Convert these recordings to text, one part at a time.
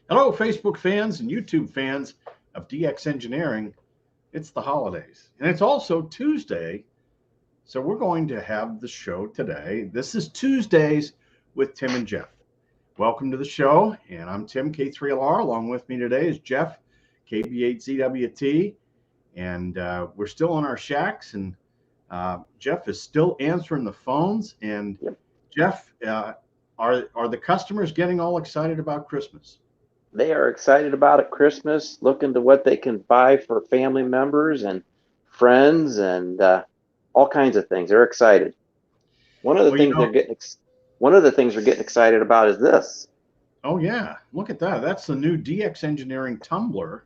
Hello, Facebook fans and YouTube fans of DX Engineering. It's the holidays, and it's also Tuesday, so we're going to have the show today. This is Tuesdays with Tim and Jeff. Welcome to the show, and I'm Tim, K3LR. Along with me today is Jeff, KB8ZWT, and we're still in our shacks, and Jeff is still answering the phones. And Yep. Jeff, are the customers getting all excited about Christmas? They are excited about it Christmas, looking to what they can buy for family members and friends and all kinds of things. They're excited. One of the Well, you things know, one of the things they're getting excited about is this. oh yeah, look at that. That's the new DX Engineering tumbler.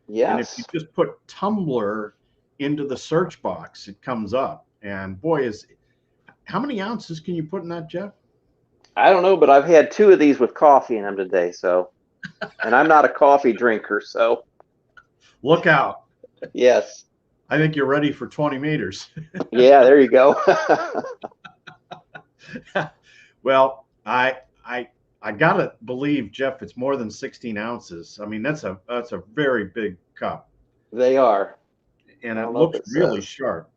And if you Yes. just put tumbler into the search box, it comes up. And boy, is how many ounces can you put in that, Jeff? I don't know, but I've had two of these with coffee in them today. So, and I'm not a coffee drinker. So, Look out. yes. I think you're ready for 20 meters. Yeah, there you go. Well, I gotta believe, Jeff, it's more than 16 ounces. I mean, that's a very big cup, They are. and I it don't know if looks it really says. sharp.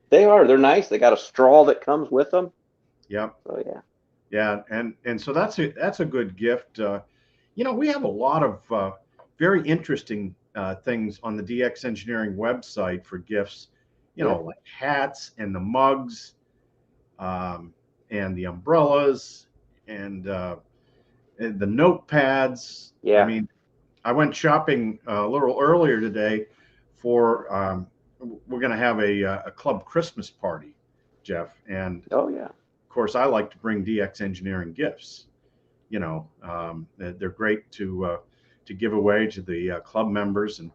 They are. They're nice. They got a straw that comes with them. Yep. So, yeah. Yeah, and so that's a good gift. We have a lot of very interesting things on the DX Engineering website for gifts. Yep. Like hats and the mugs, and the umbrellas and the notepads. I Yeah. mean, I went shopping a little earlier today for we're going to have a club Christmas party, Jeff, and Oh, yeah. of course, I like to bring DX Engineering gifts. They're great to give away to the club members, and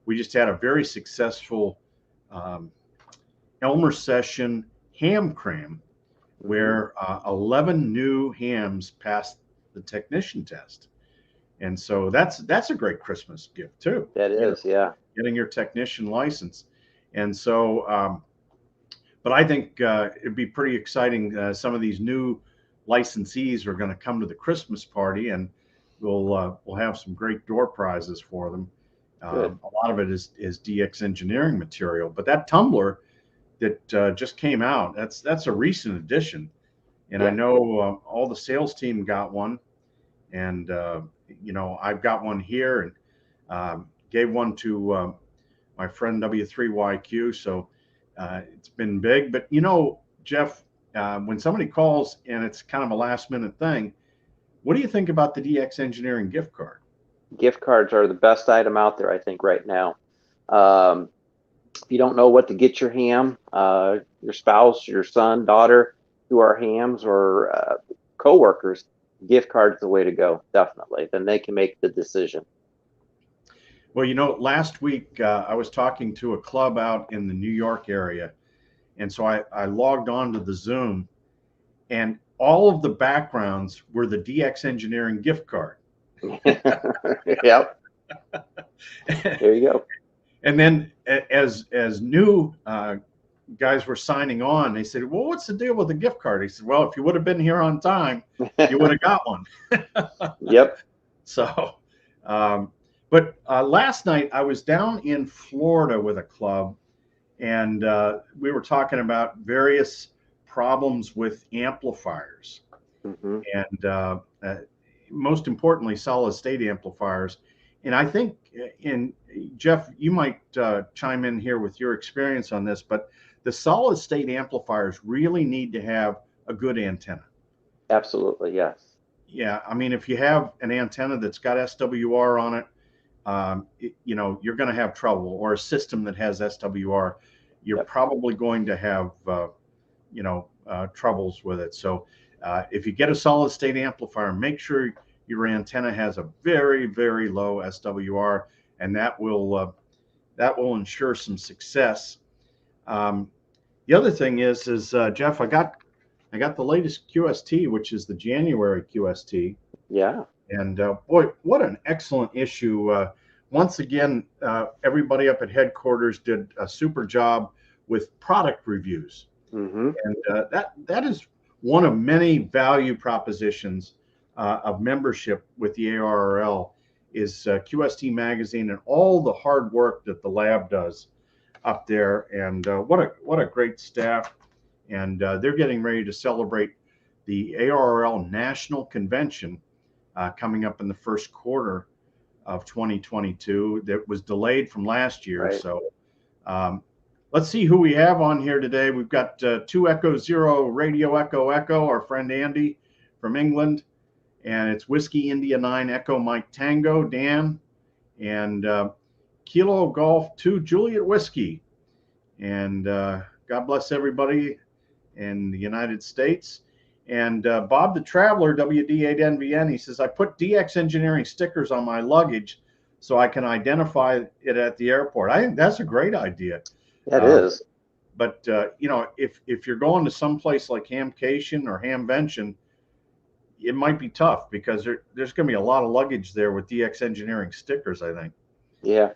we just had a very successful um, Elmer session ham cram Hmm. where 11 new hams passed the technician test, and so that's a great Christmas gift too. That You know, is. Yeah. getting your technician license, and so. But I think it'd be pretty exciting. Some of these new licensees are going to come to the Christmas party, and we'll have some great door prizes for them. Good. A lot of it is DX engineering material, but that tumbler that just came out, that's a recent addition, and I Yeah. know all the sales team got one, and I've got one here, and gave one to my friend W3YQ. So it's been big. But Jeff, when somebody calls and it's kind of a last minute thing, what do you think about the DX Engineering gift card? Gift cards are the best item out there, I think, right now. Um, if you don't know what to get your ham, your spouse, your son, daughter, who are hams or coworkers, gift card is the way to go. Definitely. Then they can make the decision. Well, last week I was talking to a club out in the New York area. And so I logged on to the Zoom, and all of the backgrounds were the DX Engineering gift card. Yep. There you go. And then as new guys were signing on, they said, "Well, what's the deal with the gift card?" He said, "Well, if you would have been here on time, you would have got one." Yep. So, um, but last night I was down in Florida with a club, and we were talking about various problems with amplifiers, Hmm. and most importantly, solid state amplifiers. And I think, in Jeff, you might chime in here with your experience on this, but the solid state amplifiers really need to have a good antenna. Absolutely. Yes. Yeah, I mean, if you have an antenna that's got SWR on it, you're going to have trouble, or a system that has SWR, you're Yep. probably going to have, troubles with it. So if you get a solid state amplifier, make sure your antenna has a very, very low SWR, and that will ensure some success. Um, the other thing is Jeff, I got the latest QST, which is the January QST, Yeah. and boy, what an excellent issue. Once again, everybody up at headquarters did a super job with product reviews. Hmm. And that is one of many value propositions of membership with the ARRL. is QST Magazine and all the hard work that the lab does up there. And what a great staff. And they're getting ready to celebrate the ARRL National Convention coming up in the first quarter of 2022 that was delayed from last year. Right. So let's see who we have on here today. We've got 2 Echo Zero Radio Echo Echo, our friend Andy from England, and it's Whiskey India 9 Echo Mike Tango, Dan, and Kilo Golf 2 Juliet Whiskey. And God bless everybody in the United States. And Bob the Traveler, WD8NVN, he says, I put DX Engineering stickers on my luggage so I can identify it at the airport. I think that's a great idea. That is. But, if you're going to some place like Hamcation or Hamvention, it might be tough because there's going to be a lot of luggage there with DX Engineering stickers, I think. Yeah.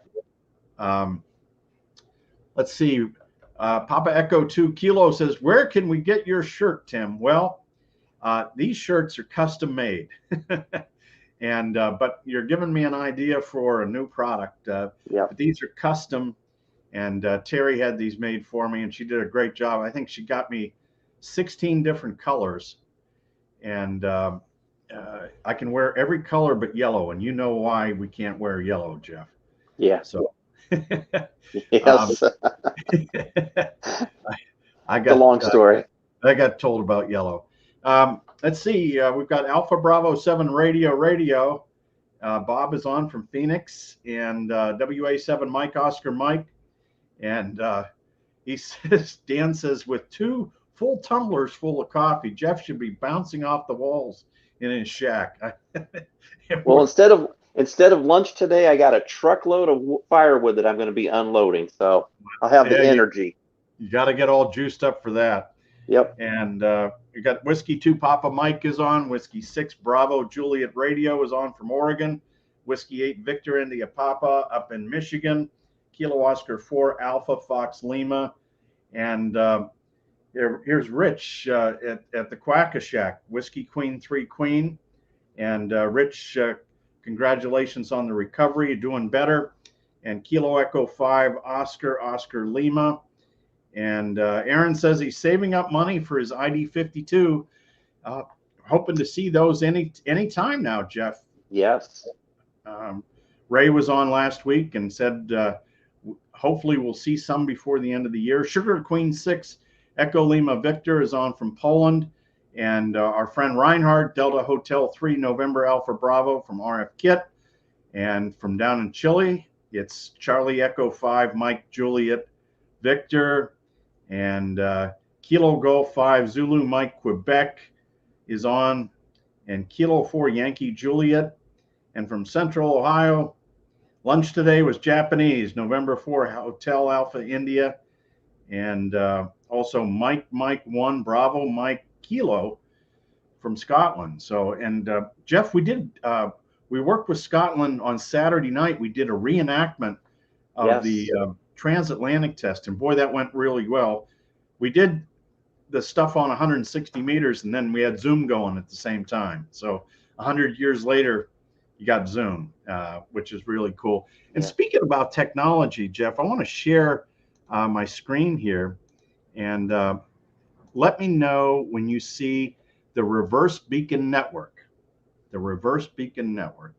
Let's see. Papa Echo 2 Kilo says, where can we get your shirt, Tim? Well, these shirts are custom made. And but you're giving me an idea for a new product. But these are custom, and Terry had these made for me, and she did a great job. I think she got me 16 different colors, and I can wear every color but yellow, and you know why we can't wear yellow, Jeff. Yeah. So yes. I got it's a long story. I got told about yellow. Let's see. We've got Alpha Bravo 7 Radio. Bob is on from Phoenix, and WA7 Mike Oscar Mike. And he says, Dan says, with 2 full tumblers full of coffee, Jeff should be bouncing off the walls in his shack. Well, instead of lunch today, I got a truckload of firewood that I'm going to be unloading. So I'll have the energy. You got to get all juiced up for that. Yep. And you got Whiskey 2 Papa Mike is on. Whiskey 6 Bravo Juliet Radio is on from Oregon. Whiskey 8 Victor India Papa up in Michigan. Kilo Oscar 4 Alpha Fox Lima. And here's Rich at the Quacka Shack. Whiskey Queen 3 Queen. And Rich, congratulations on the recovery. You're doing better. And Kilo Echo 5 Oscar Lima. And Aaron says he's saving up money for his ID52. Hoping to see those any time now, Jeff. Yes. Ray was on last week and said hopefully we'll see some before the end of the year. Sugar Queen 6 Echo Lima Victor is on from Poland. And our friend Reinhardt, Delta Hotel 3 November Alpha Bravo from RF Kit. And from down in Chile, it's Charlie Echo 5 Mike Juliet Victor. And Kilo Golf 5 Zulu Mike Quebec is on, and Kilo 4 Yankee Juliet. And from Central Ohio, lunch today was Japanese, November 4 Hotel Alpha India. And also Mike 1 Bravo Mike Kilo from Scotland. So, and Jeff, we worked with Scotland on Saturday night. We did a reenactment of the transatlantic test, and boy, that went really well. We did the stuff on 160 meters, and then we had Zoom going at the same time. So 100 years later, you got Zoom, which is really cool. And speaking about technology, Jeff, I want to share my screen here, and let me know when you see the Reverse Beacon Network. The Reverse Beacon Network.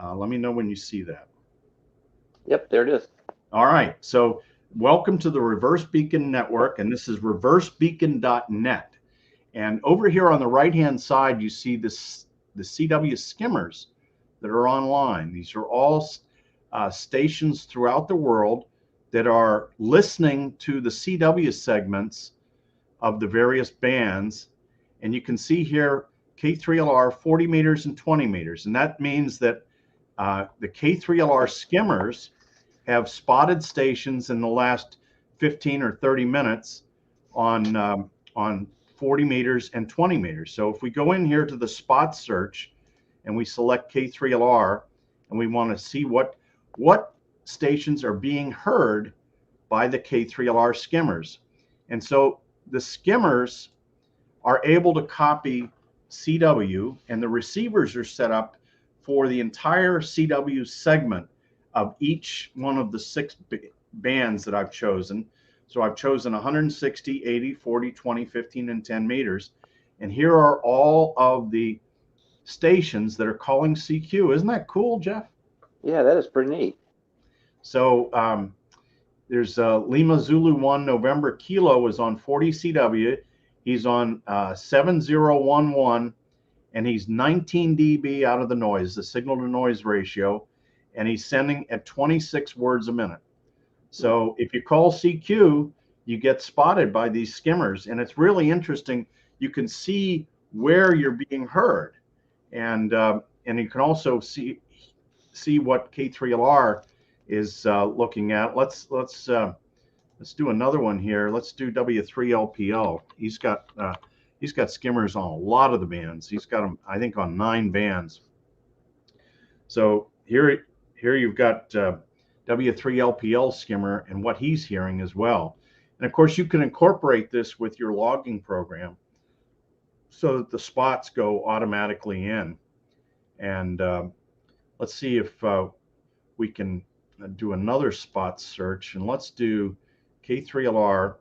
Let me know when you see that. Yep, there it is. All right. So welcome to the Reverse Beacon Network, and this is reversebeacon.net. And over here on the right-hand side, you see the CW skimmers that are online. These are all stations throughout the world that are listening to the CW segments of the various bands. And you can see here K3LR 40 meters and 20 meters. And that means that the K3LR skimmers have spotted stations in the last 15 or 30 minutes on 40 meters and 20 meters. So if we go in here to the spot search and we select K3LR and we want to see what stations are being heard by the K3LR skimmers. And so the skimmers are able to copy CW, and the receivers are set up for the entire CW segment of each one of the 6 bands that I've chosen. So I've chosen 160, 80, 40, 20, 15, and 10 meters. And here are all of the stations that are calling CQ. Isn't that cool, Jeff? Yeah, that is pretty neat. So there's Lima Zulu 1 November Kilo is on 40 CW. He's on 7011, and he's 19 dB out of the noise, the signal to noise ratio, and he's sending at 26 words a minute. So if you call CQ, you get spotted by these skimmers, and it's really interesting. You can see where you're being heard, and you can also see what K3LR is looking at. Let's do another one here. Let's do W3LPL. He's got skimmers on a lot of the bands. He's got them, I think, on 9 bands. So here you've got W3LPL skimmer and what he's hearing as well. And of course, you can incorporate this with your logging program so that the spots go automatically in. And let's see if we can do another spot search, and let's do K3LR,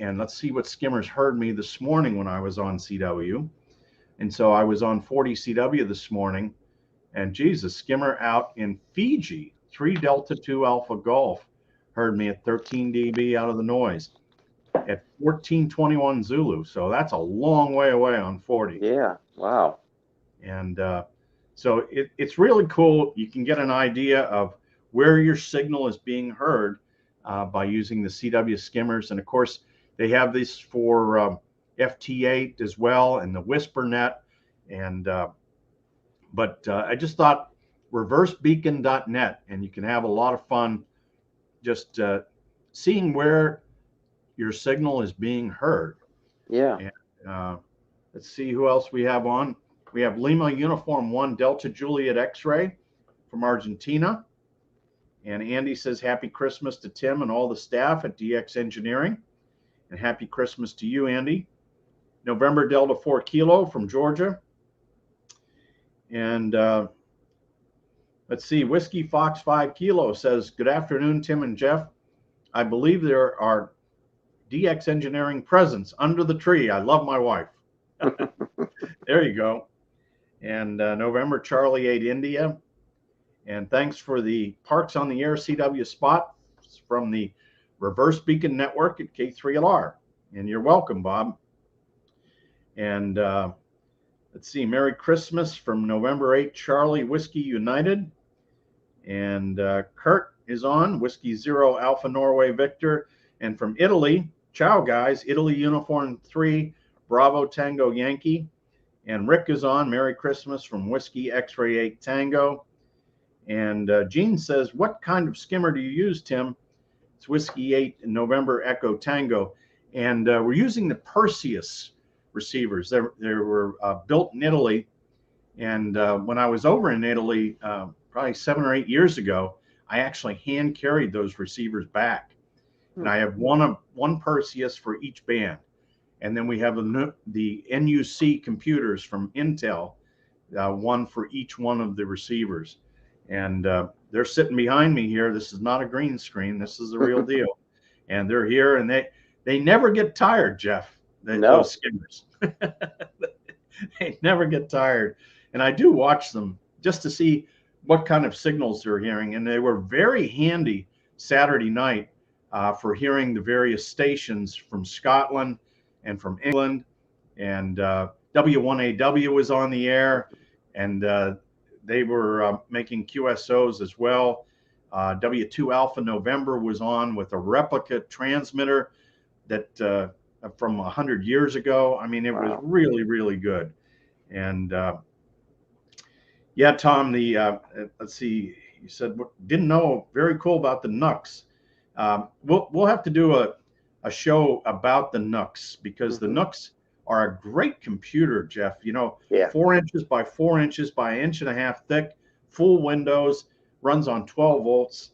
and let's see what skimmers heard me this morning when I was on CW. And so I was on 40 CW this morning, and Jesus, skimmer out in Fiji, 3 Delta 2 Alpha Golf, heard me at 13 dB out of the noise at 1421 Zulu. So that's a long way away on 40. Yeah, wow. And so it's really cool. You can get an idea of where your signal is being heard by using the CW skimmers. And of course, they have this for FT8 as well, and the WhisperNet. And but I just thought reversebeacon.net, and you can have a lot of fun just seeing where your signal is being heard. Yeah. And let's see who else we have on. We have Lima Uniform 1 Delta Juliet X-Ray from Argentina. And Andy says, happy Christmas to Tim and all the staff at DX Engineering. And happy Christmas to you, Andy. November Delta 4 Kilo from Georgia. And let's see, Whiskey Fox 5 Kilo says, good afternoon, Tim and Jeff. I believe there are DX Engineering presents under the tree. I love my wife. There you go. And November Charlie 8 India. And thanks for the Parks on the Air CW spot from the Reverse Beacon Network at K3LR. And you're welcome, Bob. And let's see, Merry Christmas from November 8 Charlie Whiskey United. And Kurt is on, Whiskey 0 Alpha Norway Victor. And from Italy, ciao guys, Italy Uniform 3 Bravo Tango Yankee. And Rick is on, Merry Christmas from Whiskey X-Ray 8 Tango. And Gene says, what kind of skimmer do you use, Tim? It's Whiskey 8 November Echo Tango. And we're using the Perseus receivers. They were built in Italy. And when I was over in Italy, probably 7 or 8 years ago, I actually hand carried those receivers back. And I have one Perseus for each band. And then we have the NUC computers from Intel, one for each one of the receivers. And they're sitting behind me here. This is not a green screen. This is the real deal. And they're here, and they never get tired, Jeff. Those skimmers. They never get tired. And I do watch them just to see what kind of signals they're hearing. And they were very handy Saturday night for hearing the various stations from Scotland and from England. And W1AW was on the air, and they were making QSOs as well. W2 Alpha November was on with a replica transmitter that from 100 years ago. I mean, it was really, really good. And yeah, Tom, let's see, you said, didn't know, very cool about the NUCs. We'll have to do a show about the NUCs, because the NUCs are a great computer, Jeff. 4 inches by 4 inches by 1.5 inches thick, full windows, runs on 12 volts,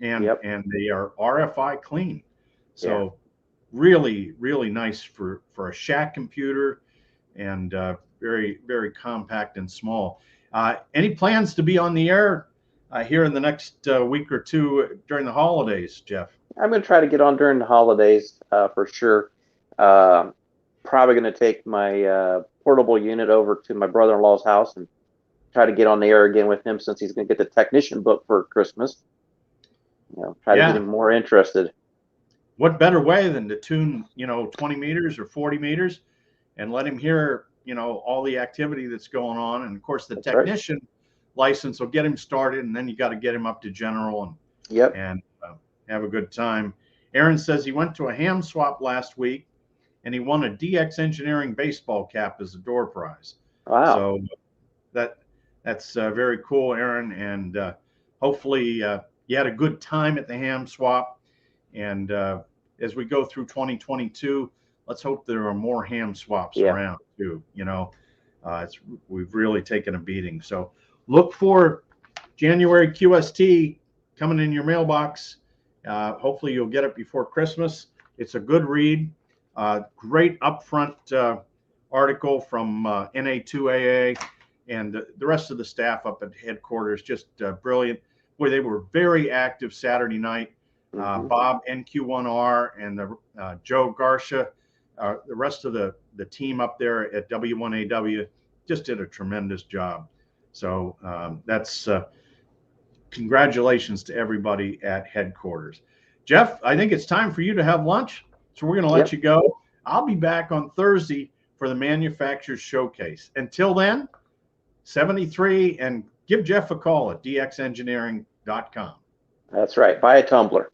and they are RFI clean. So really, really nice for a shack computer, and very, very compact and small. Any plans to be on the air here in the next week or two during the holidays, Jeff? I'm going to try to get on during the holidays for sure. Probably going to take my portable unit over to my brother-in-law's house and try to get on the air again with him, since he's going to get the technician book for Christmas. Try to get him more interested. What better way than to tune, 20 meters or 40 meters and let him hear, all the activity that's going on. And of course, the technician license will get him started, and then you got to get him up to general and have a good time. Aaron says he went to a ham swap last week and he won a DX Engineering baseball cap as a door prize. Wow. So that's very cool, Aaron. And hopefully you had a good time at the ham swap. And as we go through 2022, let's hope there are more ham swaps around too. We've really taken a beating. So look for January QST coming in your mailbox. Hopefully you'll get it before Christmas. It's a good read. Great upfront article from NA2AA and the rest of the staff up at headquarters. Just brilliant. Boy, they were very active Saturday night. Bob NQ1R and Joe Garcia, the rest of the team up there at W1AW just did a tremendous job. So that's congratulations to everybody at headquarters. Jeff, I think it's time for you to have lunch, so we're going to let you go. I'll be back on Thursday for the Manufacturers Showcase. Until then, 73, and give Jeff a call at dxengineering.com. That's right. Buy a tumbler.